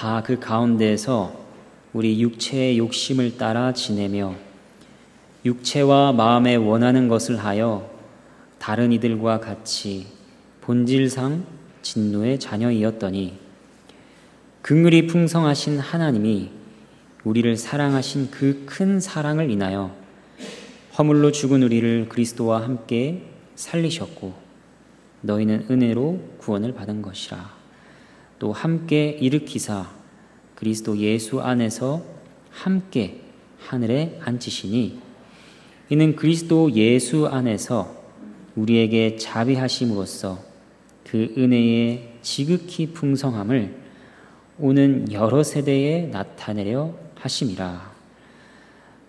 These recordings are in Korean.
다 그 가운데에서 우리 육체의 욕심을 따라 지내며 육체와 마음에 원하는 것을 하여 다른 이들과 같이 본질상 진노의 자녀이었더니 긍휼이 풍성하신 하나님이 우리를 사랑하신 그 큰 사랑을 인하여 허물로 죽은 우리를 그리스도와 함께 살리셨고 너희는 은혜로 구원을 받은 것이라. 또 함께 일으키사 그리스도 예수 안에서 함께 하늘에 앉히시니 이는 그리스도 예수 안에서 우리에게 자비하심으로써 그 은혜의 지극히 풍성함을 오는 여러 세대에 나타내려 하심이라.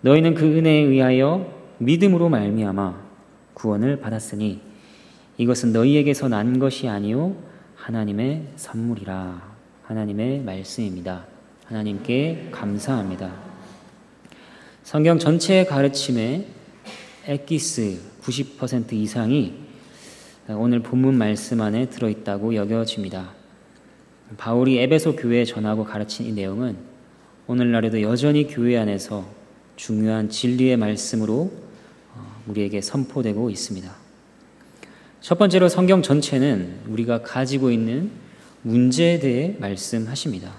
너희는 그 은혜에 의하여 믿음으로 말미암아 구원을 받았으니 이것은 너희에게서 난 것이 아니요 하나님의 선물이라. 하나님의 말씀입니다. 하나님께 감사합니다. 성경 전체의 가르침의 엑기스 90% 이상이 오늘 본문 말씀 안에 들어있다고 여겨집니다. 바울이 에베소 교회에 전하고 가르친 이 내용은 오늘날에도 여전히 교회 안에서 중요한 진리의 말씀으로 우리에게 선포되고 있습니다. 첫 번째로 성경 전체는 우리가 가지고 있는 문제에 대해 말씀하십니다.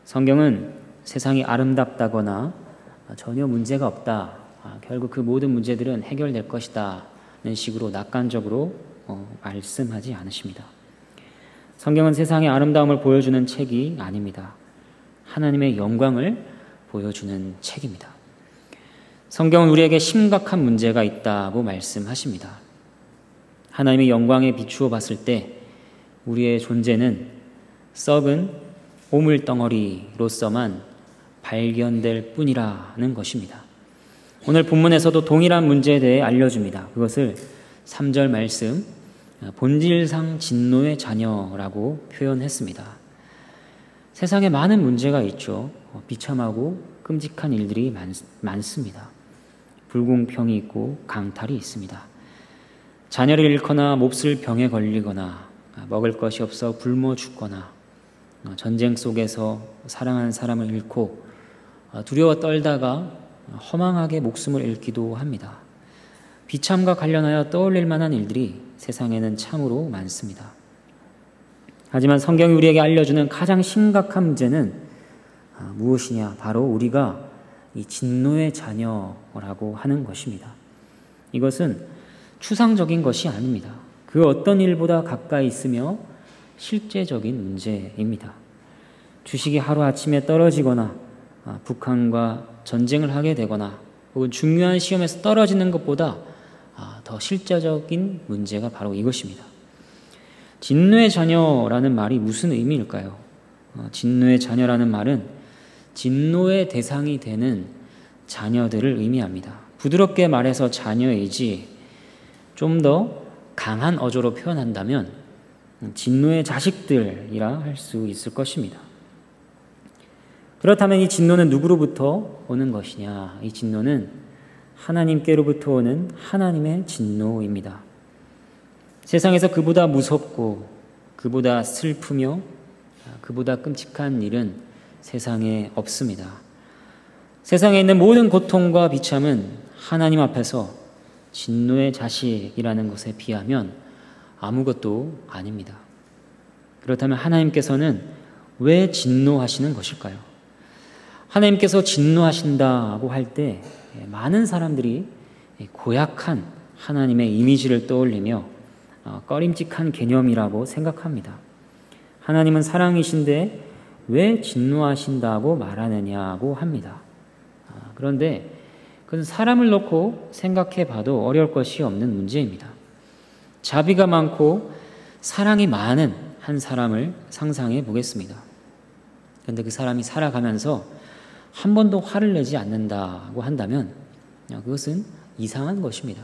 성경은 세상이 아름답다거나 전혀 문제가 없다, 결국 그 모든 문제들은 해결될 것이다 는 식으로 낙관적으로 말씀하지 않으십니다. 성경은 세상의 아름다움을 보여주는 책이 아닙니다. 하나님의 영광을 보여주는 책입니다. 성경은 우리에게 심각한 문제가 있다고 말씀하십니다. 하나님의 영광에 비추어 봤을 때 우리의 존재는 썩은 오물덩어리로서만 발견될 뿐이라는 것입니다. 오늘 본문에서도 동일한 문제에 대해 알려줍니다. 그것을 3절 말씀, 본질상 진노의 자녀라고 표현했습니다. 세상에 많은 문제가 있죠. 비참하고 끔찍한 일들이 많습니다. 불공평이 있고 강탈이 있습니다. 자녀를 잃거나 몹쓸 병에 걸리거나 먹을 것이 없어 굶어 죽거나 전쟁 속에서 사랑하는 사람을 잃고 두려워 떨다가 허망하게 목숨을 잃기도 합니다. 비참과 관련하여 떠올릴 만한 일들이 세상에는 참으로 많습니다. 하지만 성경이 우리에게 알려주는 가장 심각한 문제는 무엇이냐? 바로 우리가 이 진노의 자녀라고 하는 것입니다. 이것은 추상적인 것이 아닙니다. 그 어떤 일보다 가까이 있으며 실제적인 문제입니다. 주식이 하루아침에 떨어지거나 북한과 전쟁을 하게 되거나 혹은 중요한 시험에서 떨어지는 것보다 더 실제적인 문제가 바로 이것입니다. 진노의 자녀라는 말이 무슨 의미일까요? 진노의 자녀라는 말은 진노의 대상이 되는 자녀들을 의미합니다. 부드럽게 말해서 자녀이지 좀 더 강한 어조로 표현한다면 진노의 자식들이라 할 수 있을 것입니다. 그렇다면 이 진노는 누구로부터 오는 것이냐? 이 진노는 하나님께로부터 오는 하나님의 진노입니다. 세상에서 그보다 무섭고 그보다 슬프며 그보다 끔찍한 일은 세상에 없습니다. 세상에 있는 모든 고통과 비참은 하나님 앞에서 진노의 자식이라는 것에 비하면 아무것도 아닙니다. 그렇다면 하나님께서는 왜 진노하시는 것일까요? 하나님께서 진노하신다고 할 때 많은 사람들이 고약한 하나님의 이미지를 떠올리며 꺼림칙한 개념이라고 생각합니다. 하나님은 사랑이신데 왜 진노하신다고 말하느냐고 합니다. 그런데 그건 사람을 놓고 생각해 봐도 어려울 것이 없는 문제입니다. 자비가 많고 사랑이 많은 한 사람을 상상해 보겠습니다. 그런데 그 사람이 살아가면서 한 번도 화를 내지 않는다고 한다면 그것은 이상한 것입니다.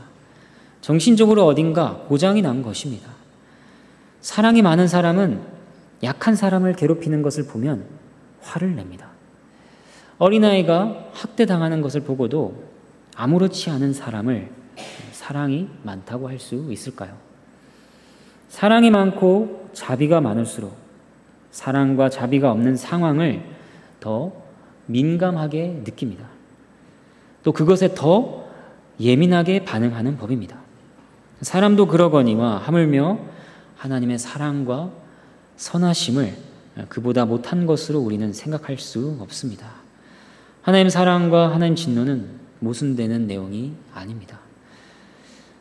정신적으로 어딘가 고장이 난 것입니다. 사랑이 많은 사람은 약한 사람을 괴롭히는 것을 보면 화를 냅니다. 어린아이가 학대당하는 것을 보고도 아무렇지 않은 사람을 사랑이 많다고 할 수 있을까요? 사랑이 많고 자비가 많을수록 사랑과 자비가 없는 상황을 더 민감하게 느낍니다. 또 그것에 더 예민하게 반응하는 법입니다. 사람도 그러거니와 하물며 하나님의 사랑과 선하심을 그보다 못한 것으로 우리는 생각할 수 없습니다. 하나님 사랑과 하나님 진노는 모순되는 내용이 아닙니다.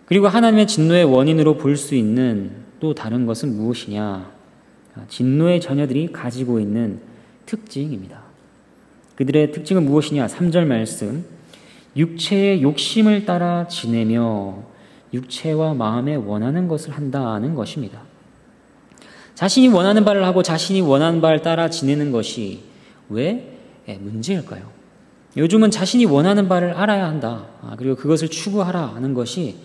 그리고 하나님의 진노의 원인으로 볼 수 있는 또 다른 것은 무엇이냐? 진노의 자녀들이 가지고 있는 특징입니다. 그들의 특징은 무엇이냐? 3절 말씀, 육체의 욕심을 따라 지내며 육체와 마음에 원하는 것을 한다는 것입니다. 자신이 원하는 바를 하고 자신이 원하는 바를 따라 지내는 것이 왜 문제일까요? 요즘은 자신이 원하는 바를 알아야 한다. 그리고 그것을 추구하라 하는 것이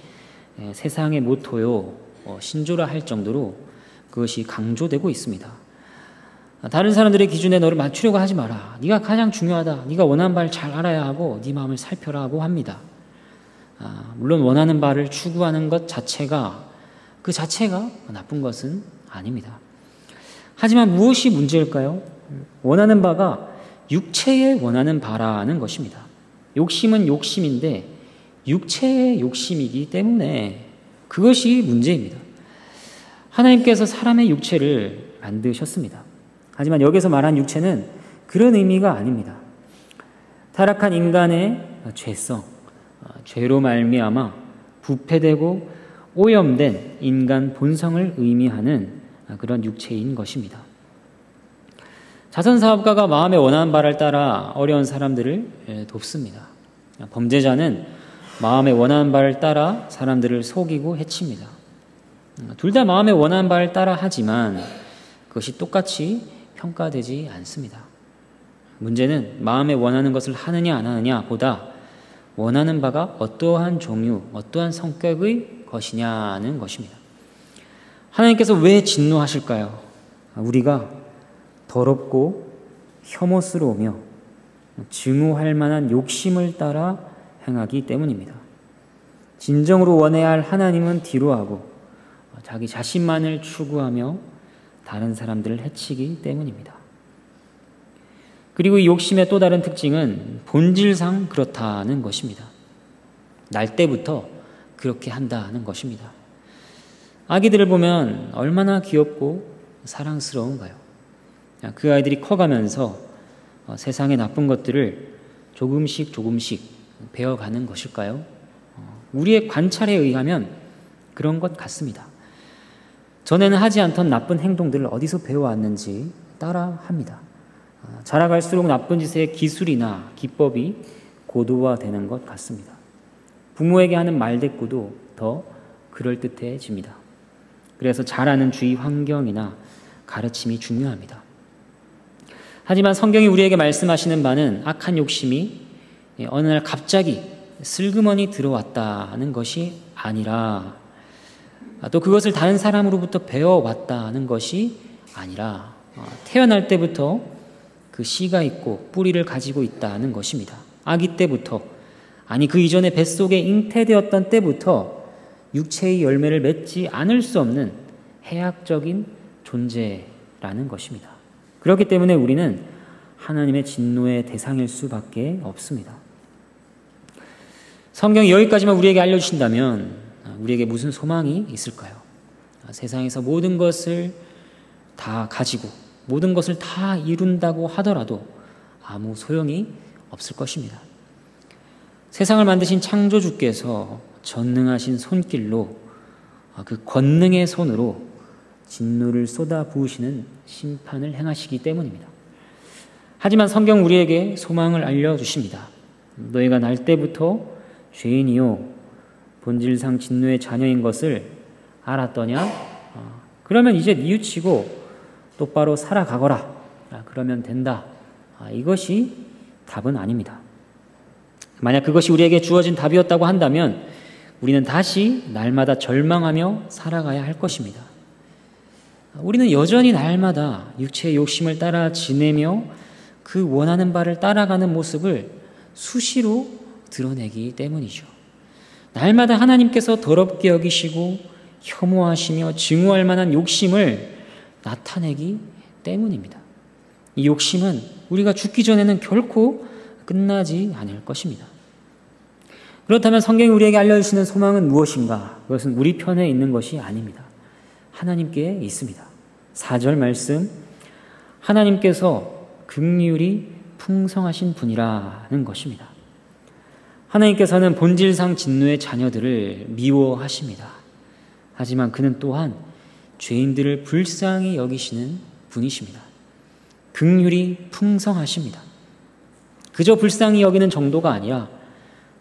세상의 모토요, 신조라 할 정도로 그것이 강조되고 있습니다. 다른 사람들의 기준에 너를 맞추려고 하지 마라. 네가 가장 중요하다. 네가 원하는 바를 잘 알아야 하고 네 마음을 살펴라고 합니다. 물론 원하는 바를 추구하는 것 자체가 그 자체가 나쁜 것은 아닙니다. 하지만 무엇이 문제일까요? 원하는 바가 육체의 원하는 바라는 것입니다. 욕심은 욕심인데 육체의 욕심이기 때문에 그것이 문제입니다. 하나님께서 사람의 육체를 만드셨습니다. 하지만 여기서 말한 육체는 그런 의미가 아닙니다. 타락한 인간의 죄성, 죄로 말미암아 부패되고 오염된 인간 본성을 의미하는 그런 육체인 것입니다. 자선사업가가 마음에 원하는 바를 따라 어려운 사람들을 돕습니다. 범죄자는 마음에 원하는 바를 따라 사람들을 속이고 해칩니다. 둘 다 마음에 원하는 바를 따라 하지만 그것이 똑같이 평가되지 않습니다. 문제는 마음에 원하는 것을 하느냐 안 하느냐 보다 원하는 바가 어떠한 종류, 어떠한 성격의 것이냐는 것입니다. 하나님께서 왜 진노하실까요? 우리가 더럽고 혐오스러우며 증오할 만한 욕심을 따라 행하기 때문입니다. 진정으로 원해야 할 하나님은 뒤로하고 자기 자신만을 추구하며 다른 사람들을 해치기 때문입니다. 그리고 이 욕심의 또 다른 특징은 본질상 그렇다는 것입니다. 날 때부터 그렇게 한다는 것입니다. 아기들을 보면 얼마나 귀엽고 사랑스러운가요? 그 아이들이 커가면서 세상의 나쁜 것들을 조금씩 배워가는 것일까요? 우리의 관찰에 의하면 그런 것 같습니다. 전에는 하지 않던 나쁜 행동들을 어디서 배워왔는지 따라합니다. 자라갈수록 나쁜 짓의 기술이나 기법이 고도화되는 것 같습니다. 부모에게 하는 말대꾸도 더 그럴듯해집니다. 그래서 잘 아는 주위 환경이나 가르침이 중요합니다. 하지만 성경이 우리에게 말씀하시는 바는 악한 욕심이 어느 날 갑자기 슬그머니 들어왔다는 것이 아니라 또 그것을 다른 사람으로부터 배워왔다는 것이 아니라 태어날 때부터 그 씨가 있고 뿌리를 가지고 있다는 것입니다. 아기 때부터, 아니 그 이전에 뱃속에 잉태되었던 때부터 육체의 열매를 맺지 않을 수 없는 해악적인 존재라는 것입니다. 그렇기 때문에 우리는 하나님의 진노의 대상일 수밖에 없습니다. 성경이 여기까지만 우리에게 알려주신다면 우리에게 무슨 소망이 있을까요? 세상에서 모든 것을 다 가지고 모든 것을 다 이룬다고 하더라도 아무 소용이 없을 것입니다. 세상을 만드신 창조주께서 전능하신 손길로 그 권능의 손으로 진노를 쏟아 부으시는 심판을 행하시기 때문입니다. 하지만 성경 우리에게 소망을 알려주십니다. 너희가 날 때부터 죄인이요 본질상 진노의 자녀인 것을 알았더냐? 그러면 이제 뉘우치고 똑바로 살아가거라. 그러면 된다. 이것이 답은 아닙니다. 만약 그것이 우리에게 주어진 답이었다고 한다면 우리는 다시 날마다 절망하며 살아가야 할 것입니다. 우리는 여전히 날마다 육체의 욕심을 따라 지내며 그 원하는 바를 따라가는 모습을 수시로 드러내기 때문이죠. 날마다 하나님께서 더럽게 여기시고 혐오하시며 증오할 만한 욕심을 나타내기 때문입니다. 이 욕심은 우리가 죽기 전에는 결코 끝나지 않을 것입니다. 그렇다면 성경이 우리에게 알려주시는 소망은 무엇인가? 그것은 우리 편에 있는 것이 아닙니다. 하나님께 있습니다. 4절 말씀, 하나님께서 긍휼이 풍성하신 분이라는 것입니다. 하나님께서는 본질상 진노의 자녀들을 미워하십니다. 하지만 그는 또한 죄인들을 불쌍히 여기시는 분이십니다. 긍휼이 풍성하십니다. 그저 불쌍히 여기는 정도가 아니라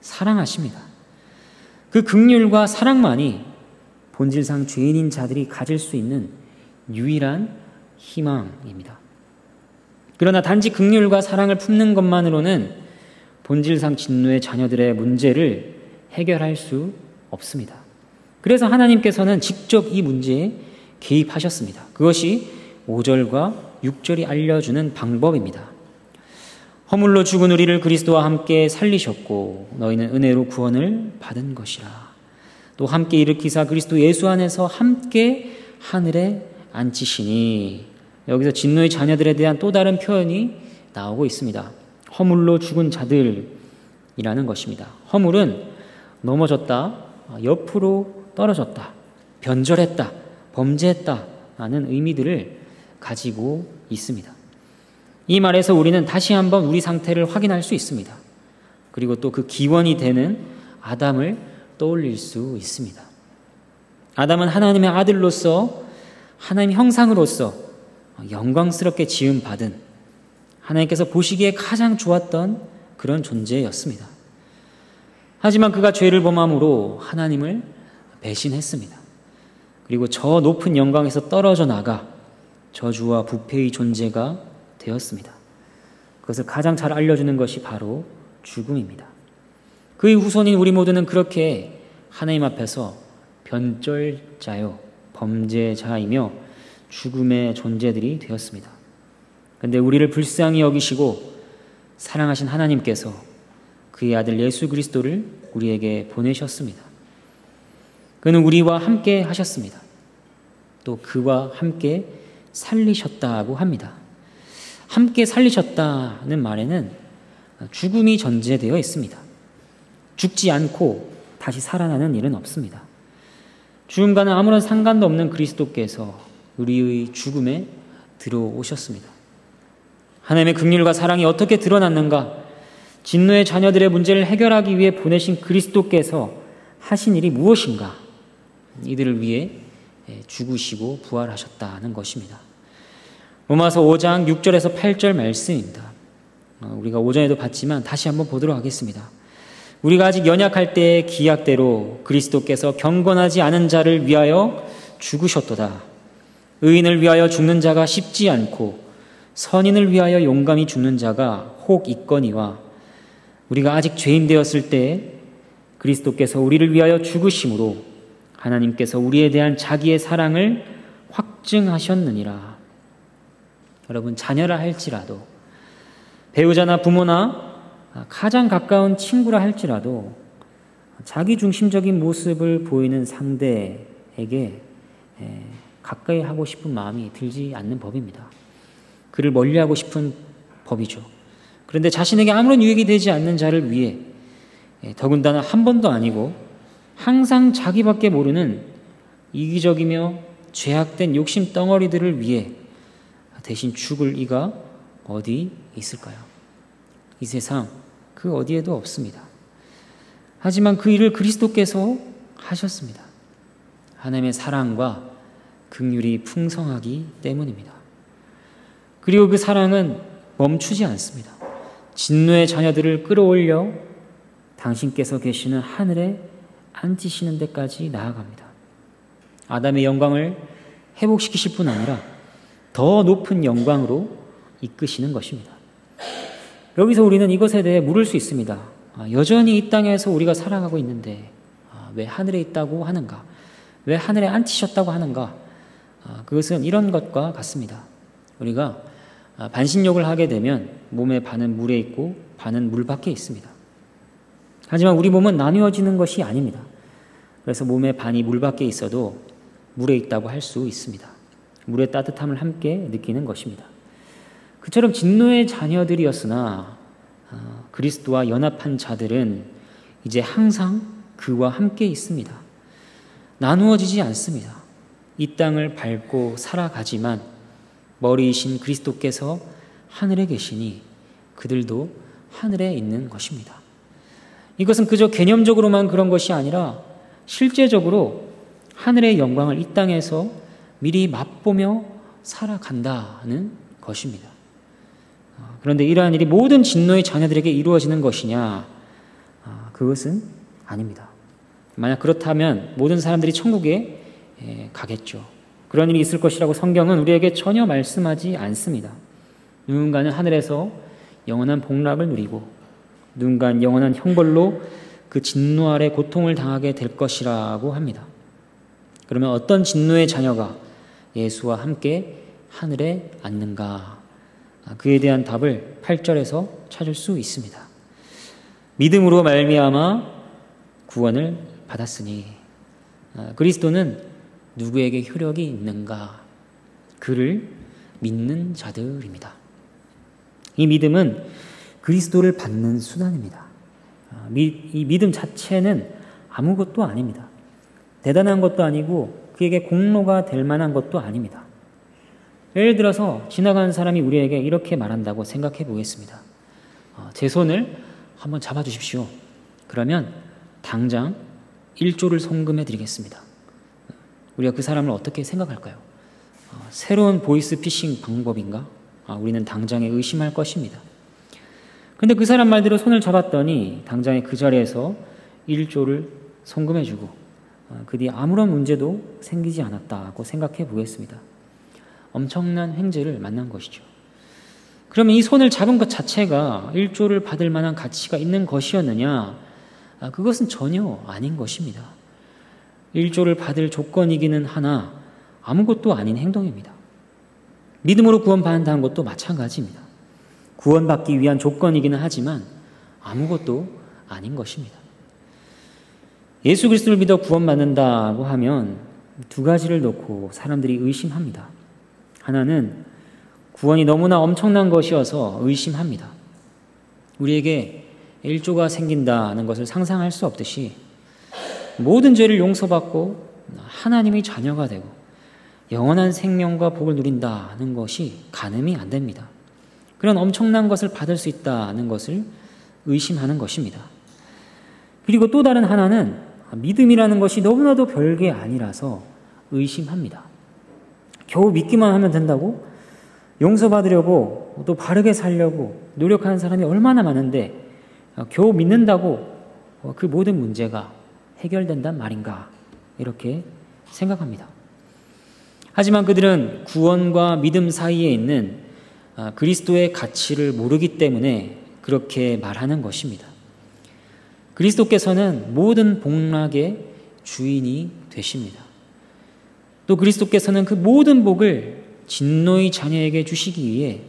사랑하십니다. 그 긍휼과 사랑만이 본질상 죄인인 자들이 가질 수 있는 유일한 희망입니다. 그러나 단지 긍휼과 사랑을 품는 것만으로는 본질상 진노의 자녀들의 문제를 해결할 수 없습니다. 그래서 하나님께서는 직접 이 문제에 개입하셨습니다. 그것이 5절과 6절이 알려주는 방법입니다. 허물로 죽은 우리를 그리스도와 함께 살리셨고 너희는 은혜로 구원을 받은 것이라. 또 함께 일으키사 그리스도 예수 안에서 함께 하늘에 앉히시니. 여기서 진노의 자녀들에 대한 또 다른 표현이 나오고 있습니다. 허물로 죽은 자들이라는 것입니다. 허물은 넘어졌다, 옆으로 떨어졌다, 변절했다, 범죄했다 라는 의미들을 가지고 있습니다. 이 말에서 우리는 다시 한번 우리 상태를 확인할 수 있습니다. 그리고 또 그 기원이 되는 아담을 떠올릴 수 있습니다. 아담은 하나님의 아들로서 하나님 형상으로서 영광스럽게 지음받은 하나님께서 보시기에 가장 좋았던 그런 존재였습니다. 하지만 그가 죄를 범함으로 하나님을 배신했습니다. 그리고 저 높은 영광에서 떨어져 나가 저주와 부패의 존재가 되었습니다. 그것을 가장 잘 알려주는 것이 바로 죽음입니다. 그의 후손인 우리 모두는 그렇게 하나님 앞에서 변절자요, 범죄자이며 죽음의 존재들이 되었습니다. 그런데 우리를 불쌍히 여기시고 사랑하신 하나님께서 그의 아들 예수 그리스도를 우리에게 보내셨습니다. 그는 우리와 함께 하셨습니다. 또 그와 함께 살리셨다고 합니다. 함께 살리셨다는 말에는 죽음이 전제되어 있습니다. 죽지 않고 다시 살아나는 일은 없습니다. 죽음과는 아무런 상관도 없는 그리스도께서 우리의 죽음에 들어오셨습니다. 하나님의 긍휼과 사랑이 어떻게 드러났는가? 진노의 자녀들의 문제를 해결하기 위해 보내신 그리스도께서 하신 일이 무엇인가? 이들을 위해 죽으시고 부활하셨다는 것입니다. 로마서 5장 6절에서 8절 말씀입니다. 우리가 오전에도 봤지만 다시 한번 보도록 하겠습니다. 우리가 아직 연약할 때의 기약대로 그리스도께서 경건하지 않은 자를 위하여 죽으셨도다. 의인을 위하여 죽는 자가 쉽지 않고 선인을 위하여 용감히 죽는 자가 혹 있거니와 우리가 아직 죄인 되었을 때에 그리스도께서 우리를 위하여 죽으심으로 하나님께서 우리에 대한 자기의 사랑을 확증하셨느니라. 여러분, 자녀라 할지라도 배우자나 부모나 가장 가까운 친구라 할지라도 자기 중심적인 모습을 보이는 상대에게 가까이 하고 싶은 마음이 들지 않는 법입니다. 그를 멀리하고 싶은 법이죠. 그런데 자신에게 아무런 유익이 되지 않는 자를 위해 더군다나 한 번도 아니고 항상 자기밖에 모르는 이기적이며 죄악된 욕심 덩어리들을 위해 대신 죽을 이가 어디 있을까요? 이 세상 그 어디에도 없습니다. 하지만 그 일을 그리스도께서 하셨습니다. 하나님의 사랑과 긍휼이 풍성하기 때문입니다. 그리고 그 사랑은 멈추지 않습니다. 진노의 자녀들을 끌어올려 당신께서 계시는 하늘에 앉히시는 데까지 나아갑니다. 아담의 영광을 회복시키실 뿐 아니라 더 높은 영광으로 이끄시는 것입니다. 여기서 우리는 이것에 대해 물을 수 있습니다. 여전히 이 땅에서 우리가 살아가고 있는데 왜 하늘에 있다고 하는가? 왜 하늘에 앉히셨다고 하는가? 그것은 이런 것과 같습니다. 우리가 반신욕을 하게 되면 몸의 반은 물에 있고 반은 물 밖에 있습니다. 하지만 우리 몸은 나누어지는 것이 아닙니다. 그래서 몸의 반이 물 밖에 있어도 물에 있다고 할 수 있습니다. 물의 따뜻함을 함께 느끼는 것입니다. 그처럼 진노의 자녀들이었으나 그리스도와 연합한 자들은 이제 항상 그와 함께 있습니다. 나누어지지 않습니다. 이 땅을 밟고 살아가지만 머리이신 그리스도께서 하늘에 계시니 그들도 하늘에 있는 것입니다. 이것은 그저 개념적으로만 그런 것이 아니라 실제적으로 하늘의 영광을 이 땅에서 미리 맛보며 살아간다는 것입니다. 그런데 이러한 일이 모든 진노의 자녀들에게 이루어지는 것이냐? 그것은 아닙니다. 만약 그렇다면 모든 사람들이 천국에 가겠죠. 그런 일이 있을 것이라고 성경은 우리에게 전혀 말씀하지 않습니다. 누군가는 하늘에서 영원한 복락을 누리고 누군가는 영원한 형벌로 그 진노 아래 고통을 당하게 될 것이라고 합니다. 그러면 어떤 진노의 자녀가 예수와 함께 하늘에 앉는가? 그에 대한 답을 8절에서 찾을 수 있습니다. 믿음으로 말미암아 구원을 받았으니 그리스도는 누구에게 효력이 있는가? 그를 믿는 자들입니다. 이 믿음은 그리스도를 받는 수단입니다. 이 믿음 자체는 아무것도 아닙니다. 대단한 것도 아니고 그에게 공로가 될 만한 것도 아닙니다. 예를 들어서 지나가는 사람이 우리에게 이렇게 말한다고 생각해 보겠습니다. 제 손을 한번 잡아주십시오. 그러면 당장 1조를 송금해 드리겠습니다. 우리가 그 사람을 어떻게 생각할까요? 새로운 보이스피싱 방법인가? 우리는 당장에 의심할 것입니다. 그런데 그 사람 말대로 손을 잡았더니 당장에 그 자리에서 1조를 송금해주고 그 뒤에 아무런 문제도 생기지 않았다고 생각해 보겠습니다. 엄청난 횡재를 만난 것이죠. 그러면 이 손을 잡은 것 자체가 1조를 받을 만한 가치가 있는 것이었느냐? 그것은 전혀 아닌 것입니다. 1조를 받을 조건이기는 하나 아무것도 아닌 행동입니다. 믿음으로 구원받는다는 것도 마찬가지입니다. 구원받기 위한 조건이기는 하지만 아무것도 아닌 것입니다. 예수 그리스도를 믿어 구원받는다고 하면 두 가지를 놓고 사람들이 의심합니다. 하나는 구원이 너무나 엄청난 것이어서 의심합니다. 우리에게 1조가 생긴다는 것을 상상할 수 없듯이 모든 죄를 용서받고 하나님의 자녀가 되고 영원한 생명과 복을 누린다는 것이 가늠이 안 됩니다. 그런 엄청난 것을 받을 수 있다는 것을 의심하는 것입니다. 그리고 또 다른 하나는 믿음이라는 것이 너무나도 별게 아니라서 의심합니다. 겨우 믿기만 하면 된다고? 용서받으려고 또 바르게 살려고 노력하는 사람이 얼마나 많은데 겨우 믿는다고 그 모든 문제가 해결된단 말인가? 이렇게 생각합니다. 하지만 그들은 구원과 믿음 사이에 있는 그리스도의 가치를 모르기 때문에 그렇게 말하는 것입니다. 그리스도께서는 모든 복락의 주인이 되십니다. 또 그리스도께서는 그 모든 복을 진노의 자녀에게 주시기 위해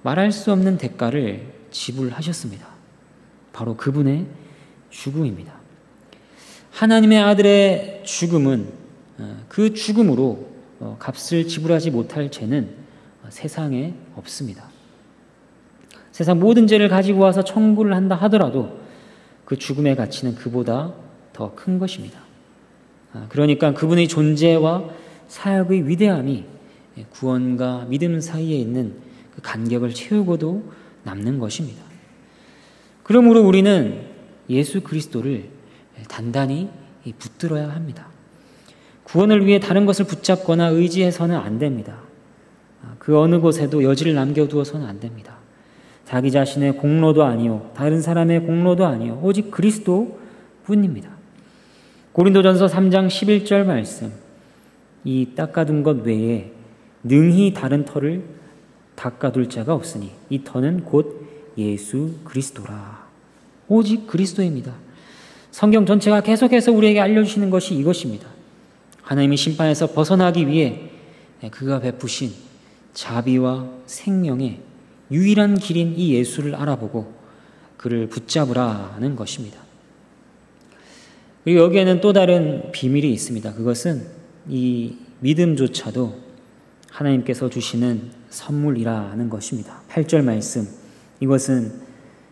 말할 수 없는 대가를 지불하셨습니다. 바로 그분의 죽음입니다. 하나님의 아들의 죽음은 그 죽음으로 값을 지불하지 못할 죄는 세상에 없습니다. 세상 모든 죄를 가지고 와서 청구를 한다 하더라도 그 죽음의 가치는 그보다 더 큰 것입니다. 그러니까 그분의 존재와 사역의 위대함이 구원과 믿음 사이에 있는 그 간격을 채우고도 남는 것입니다. 그러므로 우리는 예수 그리스도를 단단히 붙들어야 합니다. 구원을 위해 다른 것을 붙잡거나 의지해서는 안 됩니다. 그 어느 곳에도 여지를 남겨두어서는 안 됩니다. 자기 자신의 공로도 아니요 다른 사람의 공로도 아니요 오직 그리스도 뿐입니다. 고린도전서 3장 11절 말씀, 이 닦아둔 것 외에 능히 다른 터를 닦아둘 자가 없으니 이 터는 곧 예수 그리스도라. 오직 그리스도입니다. 성경 전체가 계속해서 우리에게 알려주시는 것이 이것입니다. 하나님의 심판에서 벗어나기 위해 그가 베푸신 자비와 생명의 유일한 길인 이 예수를 알아보고 그를 붙잡으라는 것입니다. 그리고 여기에는 또 다른 비밀이 있습니다. 그것은 이 믿음조차도 하나님께서 주시는 선물이라는 것입니다. 8절 말씀, 이것은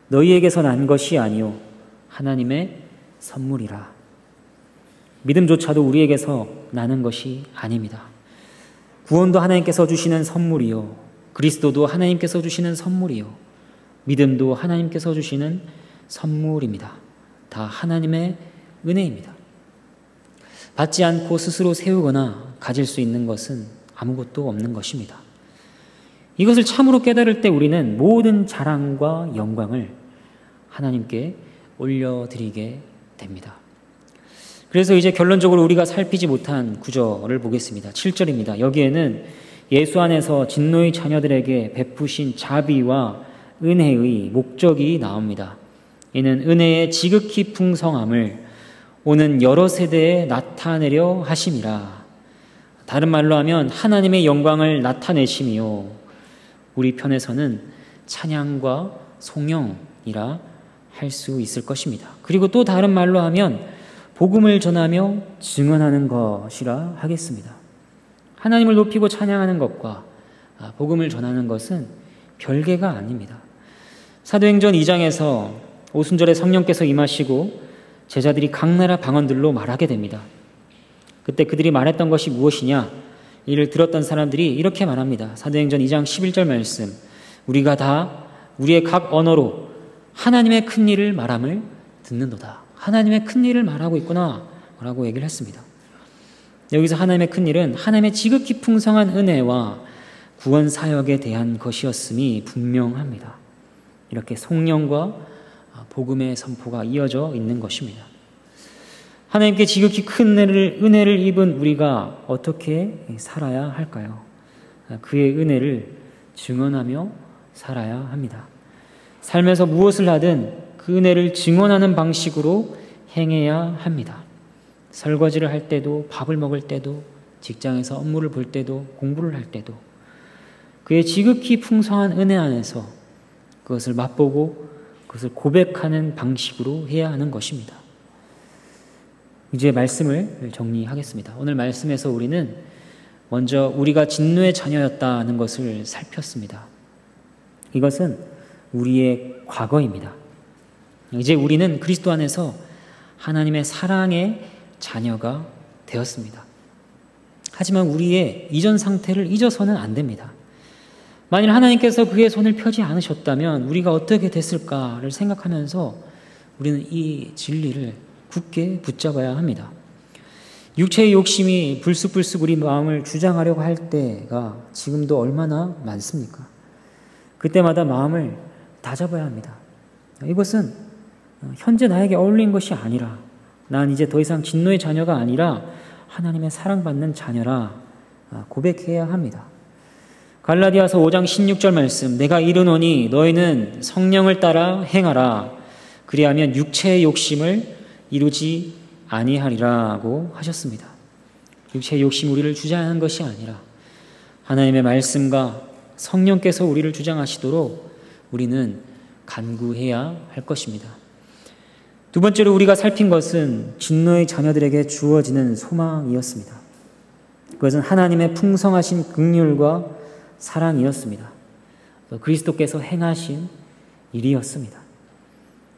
너희에게서 난 것이 아니요 하나님의 선물이라. 믿음조차도 우리에게서 나는 것이 아닙니다. 구원도 하나님께서 주시는 선물이요, 그리스도도 하나님께서 주시는 선물이요, 믿음도 하나님께서 주시는 선물입니다. 다 하나님의 은혜입니다. 받지 않고 스스로 세우거나 가질 수 있는 것은 아무것도 없는 것입니다. 이것을 참으로 깨달을 때 우리는 모든 자랑과 영광을 하나님께 올려드리게 됩니다. 그래서 이제 결론적으로 우리가 살피지 못한 구절을 보겠습니다. 7절입니다. 여기에는 예수 안에서 진노의 자녀들에게 베푸신 자비와 은혜의 목적이 나옵니다. 이는 은혜의 지극히 풍성함을 오는 여러 세대에 나타내려 하심이라. 다른 말로 하면 하나님의 영광을 나타내심이요, 우리 편에서는 찬양과 송영이라 할 수 있을 것입니다. 그리고 또 다른 말로 하면 복음을 전하며 증언하는 것이라 하겠습니다. 하나님을 높이고 찬양하는 것과 복음을 전하는 것은 별개가 아닙니다. 사도행전 2장에서 오순절에 성령께서 임하시고 제자들이 각 나라 방언들로 말하게 됩니다. 그때 그들이 말했던 것이 무엇이냐? 이를 들었던 사람들이 이렇게 말합니다. 사도행전 2장 11절 말씀, 우리가 다 우리의 각 언어로 하나님의 큰 일을 말함을 듣는도다. 하나님의 큰 일을 말하고 있구나 라고 얘기를 했습니다. 여기서 하나님의 큰 일은 하나님의 지극히 풍성한 은혜와 구원 사역에 대한 것이었음이 분명합니다. 이렇게 성령과 복음의 선포가 이어져 있는 것입니다. 하나님께 지극히 큰 은혜를 입은 우리가 어떻게 살아야 할까요? 그의 은혜를 증언하며 살아야 합니다. 삶에서 무엇을 하든 그 은혜를 증언하는 방식으로 행해야 합니다. 설거지를 할 때도, 밥을 먹을 때도, 직장에서 업무를 볼 때도, 공부를 할 때도 그의 지극히 풍성한 은혜 안에서 그것을 맛보고 그것을 고백하는 방식으로 해야 하는 것입니다. 이제 말씀을 정리하겠습니다. 오늘 말씀에서 우리는 먼저 우리가 진노의 자녀였다는 것을 살폈습니다. 이것은 우리의 과거입니다. 이제 우리는 그리스도 안에서 하나님의 사랑의 자녀가 되었습니다. 하지만 우리의 이전 상태를 잊어서는 안 됩니다. 만일 하나님께서 그의 손을 펴지 않으셨다면 우리가 어떻게 됐을까를 생각하면서 우리는 이 진리를 굳게 붙잡아야 합니다. 육체의 욕심이 불쑥불쑥 우리 마음을 주장하려고 할 때가 지금도 얼마나 많습니까? 그때마다 마음을 다잡아야 합니다. 이것은 현재 나에게 어울린 것이 아니라, 난 이제 더 이상 진노의 자녀가 아니라 하나님의 사랑받는 자녀라 고백해야 합니다. 갈라디아서 5장 16절 말씀, 내가 이르노니 너희는 성령을 따라 행하라, 그리하면 육체의 욕심을 이루지 아니하리라고 하셨습니다. 육체의 욕심 우리를 주장하는 것이 아니라 하나님의 말씀과 성령께서 우리를 주장하시도록 우리는 간구해야 할 것입니다. 두 번째로 우리가 살핀 것은 진노의 자녀들에게 주어지는 소망이었습니다. 그것은 하나님의 풍성하신 긍휼과 사랑이었습니다. 그리스도께서 행하신 일이었습니다.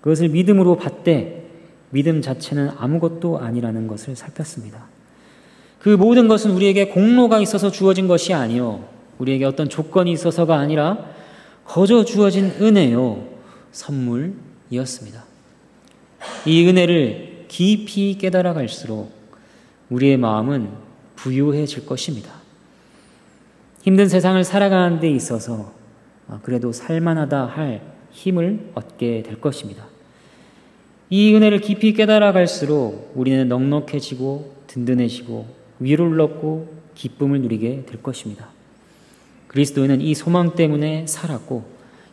그것을 믿음으로 받되 믿음 자체는 아무것도 아니라는 것을 살폈습니다. 그 모든 것은 우리에게 공로가 있어서 주어진 것이 아니요, 우리에게 어떤 조건이 있어서가 아니라 거저 주어진 은혜요, 선물이었습니다. 이 은혜를 깊이 깨달아 갈수록 우리의 마음은 부유해질 것입니다. 힘든 세상을 살아가는 데 있어서 그래도 살만하다 할 힘을 얻게 될 것입니다. 이 은혜를 깊이 깨달아 갈수록 우리는 넉넉해지고 든든해지고 위로를 얻고 기쁨을 누리게 될 것입니다. 그리스도인은 이 소망 때문에 살았고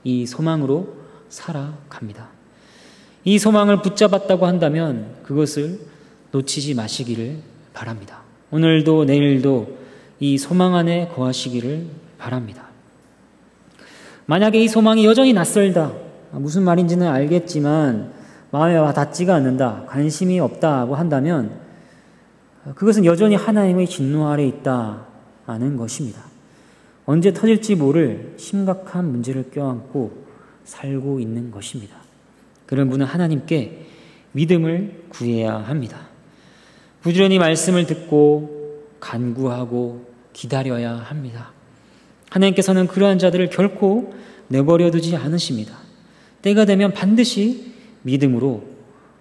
이 소망으로 살아갑니다. 이 소망을 붙잡았다고 한다면 그것을 놓치지 마시기를 바랍니다. 오늘도 내일도 이 소망 안에 거하시기를 바랍니다. 만약에 이 소망이 여전히 낯설다, 무슨 말인지는 알겠지만 마음에 와 닿지가 않는다, 관심이 없다고 한다면 그것은 여전히 하나님의 진노 아래 있다는 것입니다. 언제 터질지 모를 심각한 문제를 껴안고 살고 있는 것입니다. 그런 분은 하나님께 믿음을 구해야 합니다. 부지런히 말씀을 듣고 간구하고 기다려야 합니다. 하나님께서는 그러한 자들을 결코 내버려 두지 않으십니다. 때가 되면 반드시 믿음으로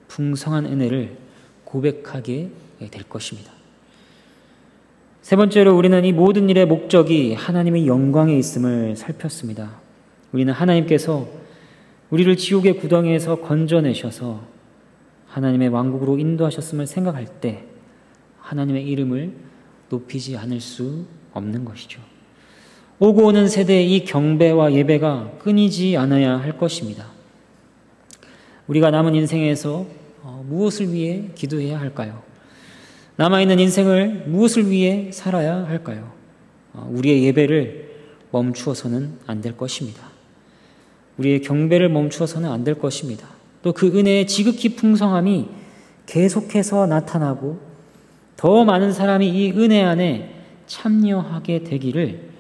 풍성한 은혜를 고백하게 될 것입니다. 세 번째로 우리는 이 모든 일의 목적이 하나님의 영광에 있음을 살폈습니다. 우리는 하나님께서 우리를 지옥의 구덩이에서 건져내셔서 하나님의 왕국으로 인도하셨음을 생각할 때 하나님의 이름을 높이지 않을 수 없는 것이죠. 오고 오는 세대의 이 경배와 예배가 끊이지 않아야 할 것입니다. 우리가 남은 인생에서 무엇을 위해 기도해야 할까요? 남아있는 인생을 무엇을 위해 살아야 할까요? 우리의 예배를 멈추어서는 안 될 것입니다. 우리의 경배를 멈추어서는 안 될 것입니다. 또 그 은혜의 지극히 풍성함이 계속해서 나타나고 더 많은 사람이 이 은혜 안에 참여하게 되기를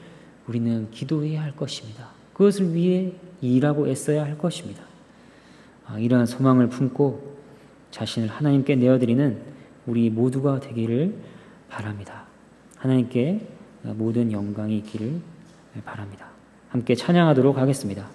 우리는 기도해야 할 것입니다. 그것을 위해 일하고 애써야 할 것입니다. 이러한 소망을 품고 자신을 하나님께 내어드리는 우리 모두가 되기를 바랍니다. 하나님께 모든 영광이 있기를 바랍니다. 함께 찬양하도록 하겠습니다.